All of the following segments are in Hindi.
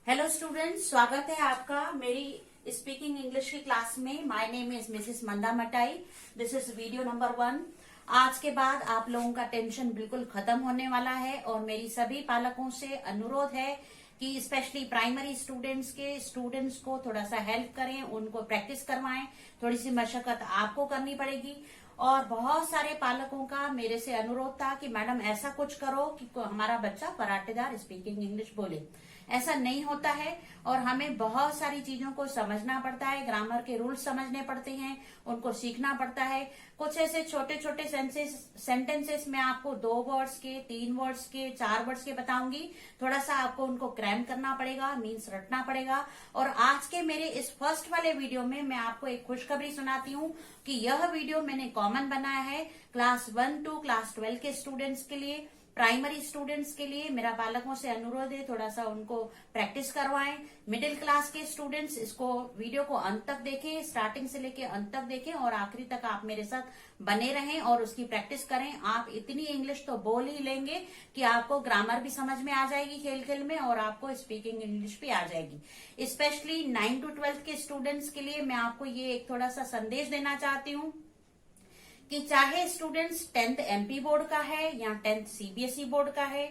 हेलो स्टूडेंट्स, स्वागत है आपका मेरी स्पीकिंग इंग्लिश की क्लास में। My name is Mrs Manda Matai. This is video number 1। आज के बाद आप लोगों का टेंशन बिल्कुल खत्म होने वाला है और मेरी सभी पालकों से अनुरोध है कि स्पेशली प्राइमरी स्टूडेंट्स को थोड़ा सा हेल्प करें, उनको प्रैक्टिस करवाएं। थोड़ी सी मशक्कत आपको करनी पड़ेगी। और बहुत सारे पालकों का मेरे से अनुरोध था कि मैडम ऐसा कुछ करो कि हमारा बच्चा पराठेदार स्पीकिंग इंग्लिश बोले। ऐसा नहीं होता है और हमें बहुत सारी चीजों को समझना पड़ता है, ग्रामर के रूल्स समझने पड़ते हैं, उनको सीखना पड़ता है। कुछ ऐसे छोटे छोटे सेंटेंसेस मैं आपको 2 वर्ड्स के, 3 वर्ड्स के, 4 वर्ड्स के बताऊंगी। थोड़ा सा आपको उनको क्रैम करना पड़ेगा, मीन्स रटना पड़ेगा। और आज के मेरे इस फर्स्ट वाले वीडियो में मैं आपको एक खुशखबरी सुनाती हूँ कि यह वीडियो मैंने कॉमन बनाया है क्लास 1 to क्लास 12 के स्टूडेंट्स के लिए, प्राइमरी स्टूडेंट्स के लिए। मेरा बालकों से अनुरोध है थोड़ा सा उनको प्रैक्टिस करवाएं। मिडिल क्लास के स्टूडेंट्स इसको वीडियो को अंत तक देखें, स्टार्टिंग से लेके अंत तक देखें और आखिरी तक आप मेरे साथ बने रहें और उसकी प्रैक्टिस करें। आप इतनी इंग्लिश तो बोल ही लेंगे कि आपको ग्रामर भी समझ में आ जाएगी खेल खेल में और आपको स्पीकिंग इंग्लिश भी आ जाएगी। स्पेशली 9 to 12 के स्टूडेंट्स के लिए मैं आपको ये एक थोड़ा सा संदेश देना चाहती हूँ कि चाहे स्टूडेंट्स 10th एमपी बोर्ड का है या 10th सीबीएसई बोर्ड का है,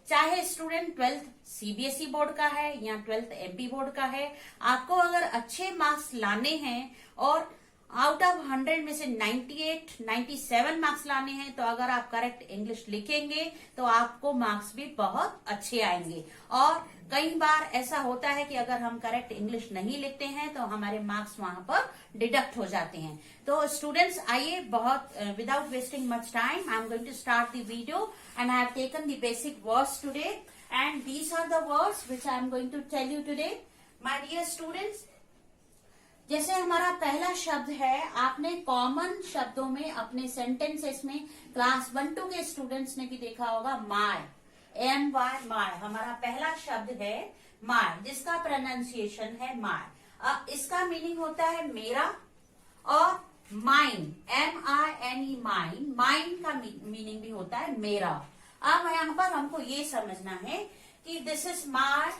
चाहे स्टूडेंट 12th सीबीएसई बोर्ड का है या 12th एमपी बोर्ड का है, आपको अगर अच्छे मार्क्स लाने हैं और आउट ऑफ 100 में से 98, 97 मार्क्स लाने हैं, तो अगर आप करेक्ट इंग्लिश लिखेंगे तो आपको मार्क्स भी बहुत अच्छे आएंगे। और कई बार ऐसा होता है कि अगर हम करेक्ट इंग्लिश नहीं लिखते हैं तो हमारे मार्क्स वहां पर डिडक्ट हो जाते हैं। तो स्टूडेंट्स आइए, बहुत without wasting much time I am going to start the video and I have taken the basic words today and these are the words which I am going to tell you today. My dear students, जैसे हमारा पहला शब्द है, आपने कॉमन शब्दों में अपने सेंटेंसेस में क्लास 1 2 के स्टूडेंट्स ने भी देखा होगा माय, MY, माय। हमारा पहला शब्द है माय, जिसका प्रोनाउंसिएशन है माय। अब इसका मीनिंग होता है मेरा और माइन, MINE, माइन। माइन का मीनिंग भी होता है मेरा। अब यहाँ पर हमको ये समझना है कि दिस इज माय,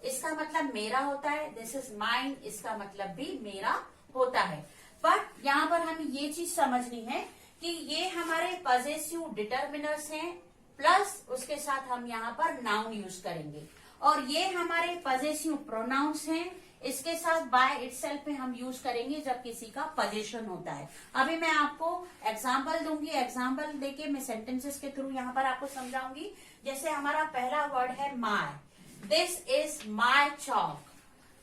इसका मतलब मेरा होता है। दिस इज माइन, इसका मतलब भी मेरा होता है। बट यहाँ पर हमें ये चीज समझनी है कि ये हमारे पॉजेसिव डिटर्मिनर्स हैं, प्लस उसके साथ हम यहाँ पर नाउन यूज करेंगे। और ये हमारे पॉजेसिव प्रोनाउंस हैं, इसके साथ बाय इटसेल्फ में हम यूज करेंगे जब किसी का पोजीशन होता है। अभी मैं आपको एग्जाम्पल दूंगी, एग्जाम्पल देके मैं सेंटेंसेस के थ्रू यहाँ पर आपको समझाऊंगी। जैसे हमारा पहला वर्ड है my. This is my chalk,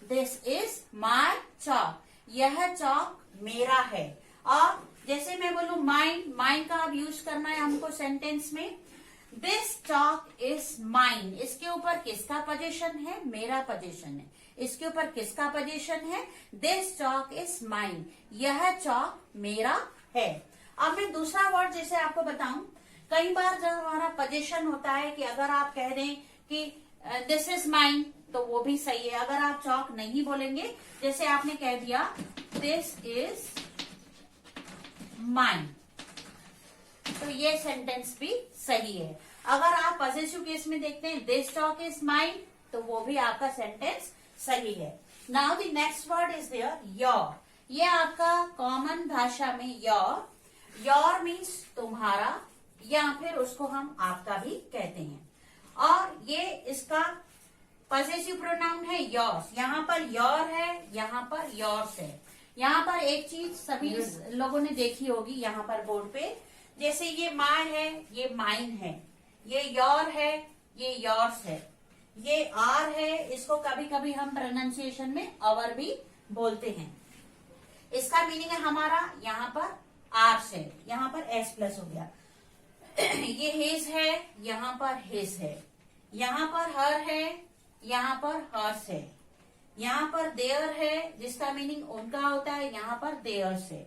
this is my chalk, यह चॉक मेरा है। और जैसे मैं बोलूं माइन, माइन का अब यूज करना है हमको सेंटेंस में। दिस चॉक इज माइन, इसके ऊपर किसका पोजीशन है? मेरा पोजीशन है। इसके ऊपर किसका पोजीशन है? दिस चॉक इज माइन, यह चॉक मेरा है। अब मैं दूसरा वर्ड जैसे आपको बताऊं, कई बार जब हमारा पोजीशन होता है कि अगर आप कह दें कि दिस इज माइन तो वो भी सही है। अगर आप चॉक नहीं बोलेंगे, जैसे आपने कह दिया दिस इज माइन, तो ये सेंटेंस भी सही है। अगर आप पॉजेसिव केस में देखते हैं दिस चॉक इज माइन, तो वो भी आपका सेंटेंस सही है। Now the next word is there your. ये आपका कॉमन भाषा में योर, योर मीन्स तुम्हारा, या फिर उसको हम आपका भी कहते हैं। और ये इसका पॉजेसिव प्रोनाउन है योर्स। यहाँ पर योर है, यहाँ पर योर्स है। यहाँ पर एक चीज सभी लोगों ने देखी होगी यहाँ पर बोर्ड पे, जैसे ये माय है, ये माइन है, ये योर है, ये योर्स है, ये आर है, इसको कभी कभी हम प्रोनाउंसिएशन में अवर भी बोलते हैं। इसका मीनिंग है हमारा यहाँ पर आर से, यहाँ पर एस प्लस हो गया। ये हिज है, यहाँ पर हिज है, यहाँ पर हर है, यहाँ पर हर्स है, यहाँ पर देयर है, जिसका मीनिंग उनका होता है, यहाँ पर देयर्स है।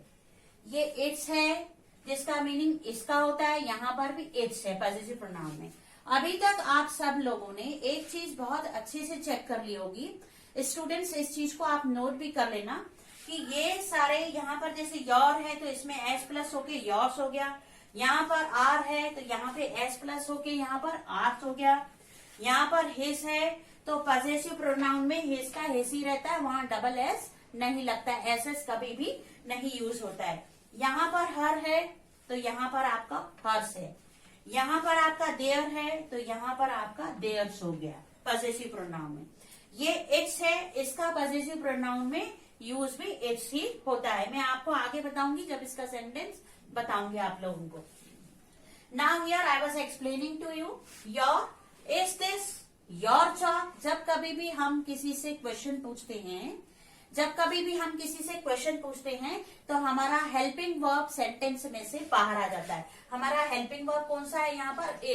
ये इट्स है, जिसका मीनिंग इसका होता है, यहाँ पर भी इट्स है पॉजेसिव प्रोनाउन में। अभी तक आप सब लोगों ने एक चीज बहुत अच्छे से चेक कर ली होगी। स्टूडेंट्स, इस चीज को आप नोट भी कर लेना कि ये सारे यहाँ पर जैसे योर है तो इसमें एस प्लस होके योर्स हो गया, यहाँ पर आर है तो यहाँ पे एस प्लस होके यहाँ पर आर्स हो गया, यहाँ पर हिज है तो पजेसिव प्रोनाउन में हिज का हिज ही रहता है, वहां डबल एस नहीं लगता है, एस कभी भी नहीं यूज होता है। यहाँ पर हर है तो यहाँ पर आपका हर्स है, यहाँ पर आपका देयर है तो यहाँ पर आपका देयर्स हो गया पजेसिव प्रोनाउन में। ये इट्स है, इसका पजेसिव प्रोनाउन में यूज भी इट्स ही होता है। मैं आपको आगे बताऊंगी जब इसका सेंटेंस बताऊंगी आप लोगों को। Now here I was explaining to you your, is this your chalk. जब कभी भी हम किसी से क्वेश्चन पूछते हैं, जब कभी भी हम किसी से क्वेश्चन पूछते हैं तो हमारा हेल्पिंग वर्ब सेंटेंस में से बाहर आ जाता है। हमारा हेल्पिंग वर्ब कौन सा है यहाँ पर?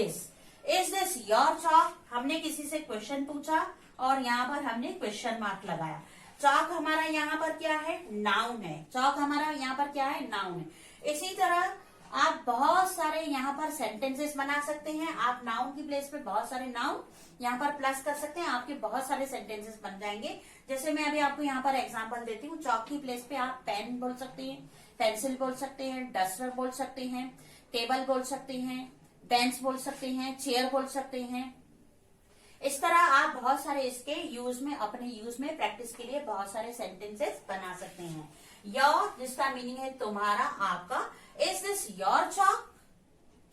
Is this your chalk. हमने किसी से क्वेश्चन पूछा और यहाँ पर हमने क्वेश्चन मार्क लगाया। चॉक हमारा यहाँ पर क्या है? नाउन है। चॉक हमारा यहाँ पर क्या है? नाउन है। इसी तरह आप बहुत सारे यहाँ पर सेंटेंसेस बना सकते हैं। आप नाउन की प्लेस पे बहुत सारे नाउन यहाँ पर प्लस कर सकते हैं, आपके बहुत सारे सेंटेंसेस बन जाएंगे। जैसे मैं अभी आपको यहाँ पर एग्जांपल देती हूँ। चॉक की प्लेस पे आप पेन बोल सकते हैं, पेंसिल बोल सकते हैं, डस्टर बोल सकते हैं, टेबल बोल सकते हैं, बेंच बोल सकते हैं, चेयर बोल सकते हैं। इस तरह आप बहुत सारे इसके यूज में, अपने यूज में प्रैक्टिस के लिए बहुत सारे सेंटेंसेस बना सकते हैं। योर जिसका मीनिंग है तुम्हारा, आपका। Is this your chalk?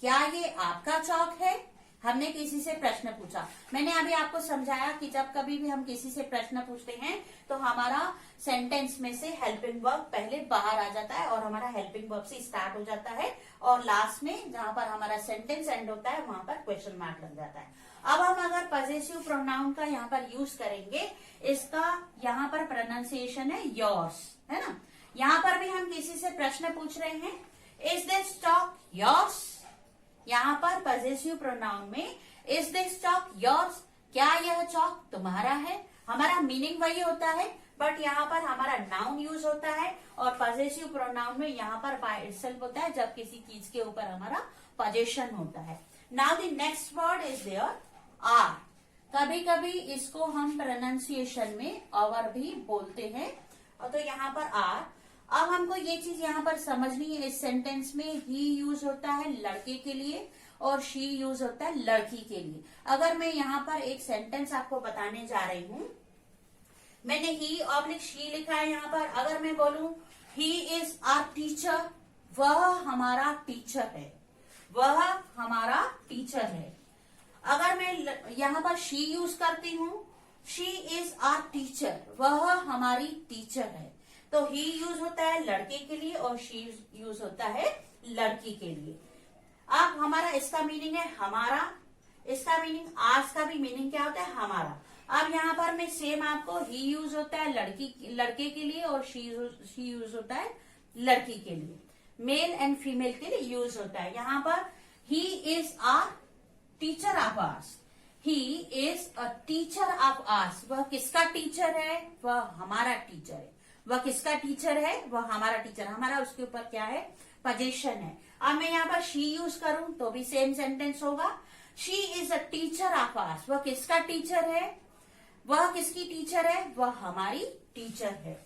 क्या ये आपका चॉक है? हमने किसी से प्रश्न पूछा। मैंने अभी आपको समझाया कि जब कभी भी हम किसी से प्रश्न पूछते हैं तो हमारा सेंटेंस में से हेल्पिंग वर्ब पहले बाहर आ जाता है और हमारा हेल्पिंग वर्ब से स्टार्ट हो जाता है और लास्ट में जहां पर हमारा सेंटेंस एंड होता है वहां पर क्वेश्चन मार्क लग जाता है। अब हम अगर पजेसिव प्रोनाउन का यहाँ पर यूज करेंगे, इसका यहाँ पर प्रोनाउंसिएशन है योर्स, है ना। यहाँ पर भी हम किसी से प्रश्न पूछ रहे हैं, इज दिस चॉक योर्स? यहाँ पर पजेसिव प्रोनाउन में इज दिस चॉक योर्स, क्या यह चॉक तुम्हारा है? हमारा मीनिंग वही होता है बट यहाँ पर हमारा नाउन यूज होता है और पजेसिव प्रोनाउन में यहाँ पर बाय इटसेल्फ होता है जब किसी चीज के ऊपर हमारा पोजेशन होता है। Now the next word is there our. कभी कभी इसको हम प्रोनाउंसिएशन में और भी बोलते हैं, और तो यहाँ पर आर। अब हमको ये चीज यहाँ पर समझनी है, इस सेंटेंस में ही यूज होता है लड़के के लिए और शी यूज होता है लड़की के लिए। अगर मैं यहाँ पर एक सेंटेंस आपको बताने जा रही हूँ, मैंने ही ऑब्लिक शी लिखा है यहाँ पर। अगर मैं बोलूं ही इज आवर टीचर, वह हमारा टीचर है, वह हमारा टीचर है। अगर मैं यहाँ पर शी यूज करती हूँ, शी इज आवर टीचर, वह हमारी टीचर है, तो ही यूज होता है लड़के के लिए और शी यूज होता है लड़की के लिए। अब हमारा इसका मीनिंग है हमारा, इसका मीनिंग, आज का भी मीनिंग क्या होता है? हमारा। अब यहाँ पर मैं सेम आपको ही यूज होता है लड़के के लिए और शी यूज होता है लड़की के लिए। मेल एंड फीमेल के लिए यूज होता है। यहाँ पर he is a teacher of hours, he is a teacher of hours. वह किसका टीचर है? वह हमारा टीचर है। वह किसका टीचर है? वह हमारा टीचर। हमारा उसके ऊपर क्या है? पोजीशन है। अब मैं यहाँ पर शी यूज करूं तो भी सेम सेंटेंस होगा, she is a teacher of hours. वह किसका टीचर है? वह किसकी टीचर है? वह हमारी टीचर है।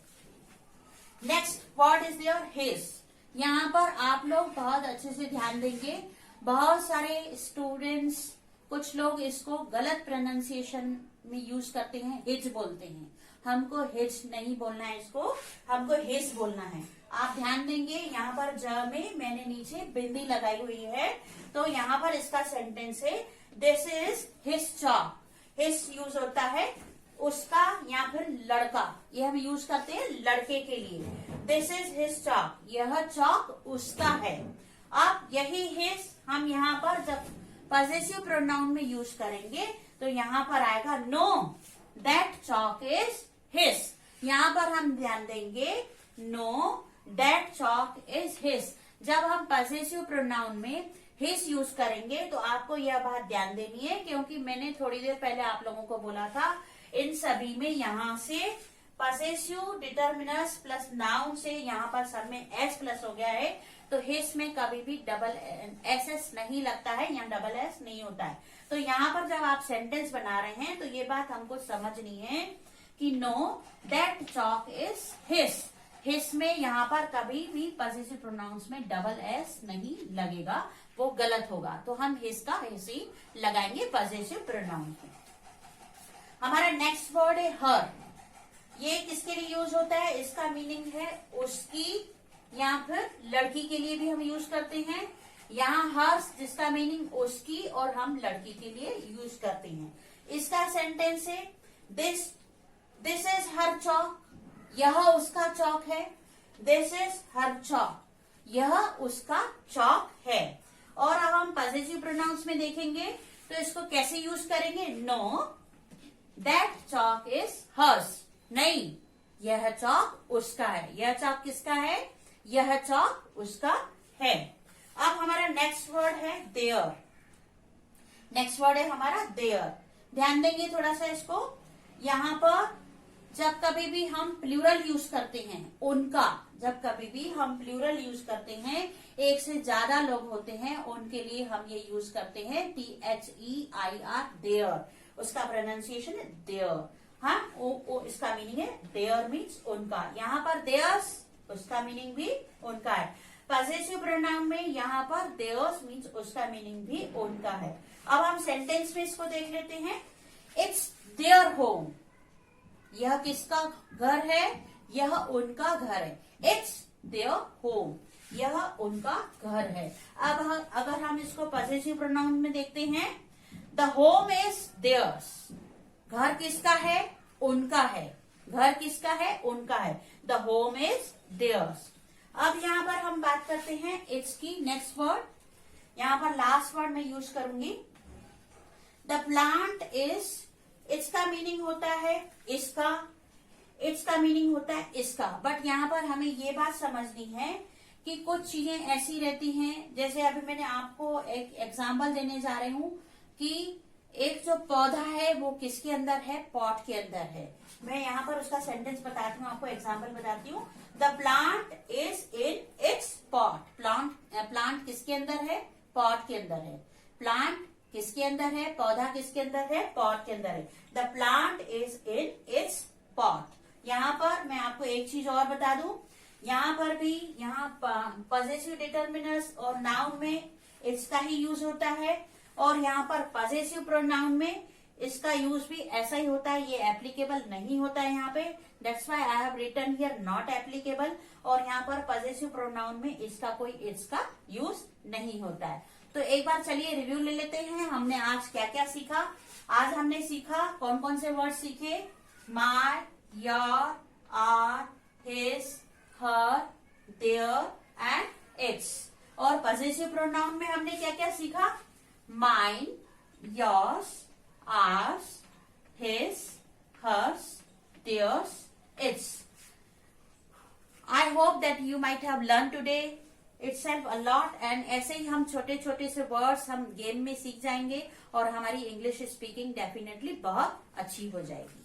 Next word is there his. यहाँ पर आप लोग बहुत अच्छे से ध्यान देंगे। बहुत सारे स्टूडेंट्स, कुछ लोग इसको गलत प्रोनाउंसिएशन में यूज करते हैं, हिज बोलते हैं। हमको हिज नहीं बोलना है, इसको हमको हिज बोलना है। आप ध्यान देंगे, यहाँ पर ज में मैंने नीचे बिंदी लगाई हुई है, तो यहाँ पर इसका सेंटेंस है this is his chalk. His use होता है उसका या फिर लड़का, ये हम यूज करते हैं लड़के के लिए। दिस इज हिज चॉक, यह चॉक उसका है। अब यही हिज हम यहाँ पर जब पॉजेसिव प्रोनाउन में यूज करेंगे तो यहाँ पर आएगा know that chalk is his. यहाँ पर हम ध्यान देंगे know that chalk is his. जब हम पॉजेसिव प्रोनाउन में हिज यूज करेंगे तो आपको यह बात ध्यान देनी है, क्योंकि मैंने थोड़ी देर पहले आप लोगों को बोला था इन सभी में यहाँ से पॉजेसिव डिटर्मिनर्स प्लस नाउन से यहाँ पर सब में एस प्लस हो गया है, तो हिज में कभी भी डबल एस नहीं लगता है, यहाँ डबल एस नहीं होता है। तो यहाँ पर जब आप सेंटेंस बना रहे हैं तो ये बात हमको समझनी है कि know that chalk is his. His में यहाँ पर कभी भी पॉजेसिव प्रोनाउंस में डबल एस नहीं लगेगा, वो गलत होगा। तो हम हिज का हिज ही लगाएंगे पॉजेसिव प्रोनाउंस में। हमारा नेक्स्ट वर्ड है हर। ये किसके लिए यूज होता है? इसका मीनिंग है उसकी या फिर लड़की के लिए भी हम यूज करते हैं। यहाँ हर्स जिसका मीनिंग उसकी और हम लड़की के लिए यूज करते हैं। इसका सेंटेंस है दिस इज हर चौक, यह उसका चौक है। दिस इज हर चौक, यह उसका चौक है। और अब हम पॉजिटिव प्रोनाउंस में देखेंगे तो इसको कैसे यूज करेंगे? No that chalk is hers, नहीं यह चौक उसका है। यह चौक किसका है? यह चौक उसका है। अब हमारा नेक्स्ट वर्ड है देयर। नेक्स्ट वर्ड है हमारा देयर। ध्यान देंगे थोड़ा सा इसको। यहाँ पर जब कभी भी हम प्लूरल यूज करते हैं उनका, जब कभी भी हम प्लूरल यूज करते हैं, एक से ज्यादा लोग होते हैं, उनके लिए हम ये यूज करते हैं THEIR देयर। उसका प्रोनाउंसिएशन है देयर। हाँ, इसका मीनिंग है देयर मीन्स उनका। यहाँ पर देयर्स उसका मीनिंग भी उनका है। पॉसेसिव प्रोनाउन में यहाँ पर देयर्स मीन्स उसका मीनिंग भी उनका है। अब हम सेंटेंस में इसको देख लेते हैं। इट्स देयर होम, यह किसका घर है? यह उनका घर है। इट्स देयर होम, यह उनका घर है। अब अगर हम इसको पॉसेसिव प्रोनाउन में देखते हैं, द होम इज देयर्स, घर किसका है? उनका है। घर किसका है? उनका है। The home is theirs. अब यहाँ पर हम बात करते हैं इट्स की। नेक्स्ट वर्ड, यहाँ पर लास्ट वर्ड मैं यूज करूंगी। द प्लांट इज, इट्स का मीनिंग होता है इसका, इट्स का मीनिंग होता है इसका। बट यहाँ पर हमें ये बात समझनी है कि कुछ चीजें ऐसी रहती हैं, जैसे अभी मैंने आपको एक एग्जाम्पल देने जा रही हूँ कि एक जो पौधा है वो किसके अंदर है? पॉट के अंदर है। मैं यहाँ पर उसका सेंटेंस बताती हूँ, आपको एग्जाम्पल बताती हूँ। The plant is in its pot. Plant किसके अंदर है? पॉट के अंदर है। प्लांट किसके अंदर है? पौधा किसके अंदर है? पॉट के अंदर है। The plant is in its pot. यहाँ पर मैं आपको एक चीज और बता दूं, यहाँ पर भी यहाँ पॉसेसिव डिटर्मिनर्स और नाउन में इट्स का ही यूज होता है, और यहाँ पर पॉसेसिव प्रोनाउन में इसका यूज भी ऐसा ही होता है। ये एप्लीकेबल नहीं होता है यहाँ पे, that's why I have written here not applicable. और यहाँ पर पॉसेसिव प्रोनाउन में इसका कोई इट्स का यूज नहीं होता है। तो एक बार चलिए रिव्यू ले लेते हैं, हमने आज क्या क्या सीखा। आज हमने सीखा कौन कौन से वर्ड सीखे? My, your, our, his, her, their and its. और पॉसेसिव प्रोनाउन में हमने क्या क्या सीखा? Mine, yours, ours, his, hers, theirs, its. I hope that you might have learned today itself a lot, and ऐसे ही हम छोटे छोटे से वर्ड्स हम गेम में सीख जाएंगे और हमारी इंग्लिश स्पीकिंग डेफिनेटली बहुत अच्छी हो जाएगी।